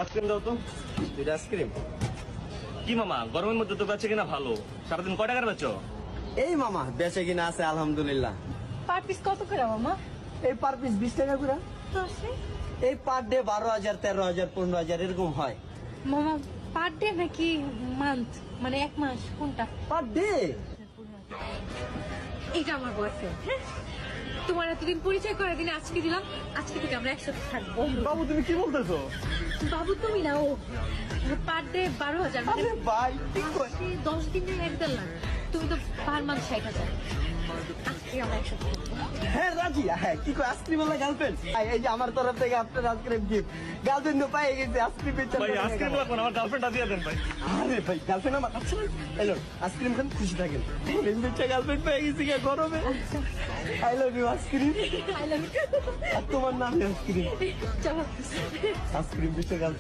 Ice cream দাও তো। দুইটা আইসক্রিম। কি মামা, গরমের মধ্যে তো বেচে কিনা ভালো, সারাদিন কয় টাকার বেচো? এই মামা বেচে কিনা আছে আলহামদুলিল্লাহ। পার পিস কত করে মামা? এই পার পিস 20 টাকা করে। দশে এই পার ডে 12,000, 13,000, 15,000 এরকম হয়। মামা পার ডে নাকি মান্থ, মানে এক মাস কোনটা? Per day. এটা আমার বয়ফ্রেন্ড। হ্যাঁ, তোমার এতদিন পরিচয় করে দিনে আজকে দিলাম। আজকে থেকে আমরা একসাথে থাকবো। বাবু তুমি কি বলতেছো? বাবু তুমি না, ও পার ডে 12,000, মানে আরে ভাই কি কয়? 10 দিনে 1.5 লাখ। তুমি তো পার মান্থ 60,000। আজকে আমরা একসাথে থাকবো। হ্যাঁ রাজি। হ্যাঁ কি কয়, আইসক্রিম ওয়ালা গার্লফ্রেন্ড? এই যে আমার তরফ থেকে আপনার আইসক্রিম গিফট। গার্লফ্রেন্ড তো পাই গেছে আইসক্রিম বেচে। ভাই আইসক্রিম লাগবে না, আমার গার্লফ্রেন্ডটা দিয়ে দেন ভাই। আরে ভাই গার্লফ্রেন্ড আমার কাছে এলো, আইসক্রিম খান খুশি থাকেন। বেচে গার্লফ্রেন্ড পেয়ে গেছি গরমে। I love you ice cream. I love you. আর তোমার নাম আইসক্রিম। চলো। আইসক্রিম বেচে গার্লফ্রেন্ড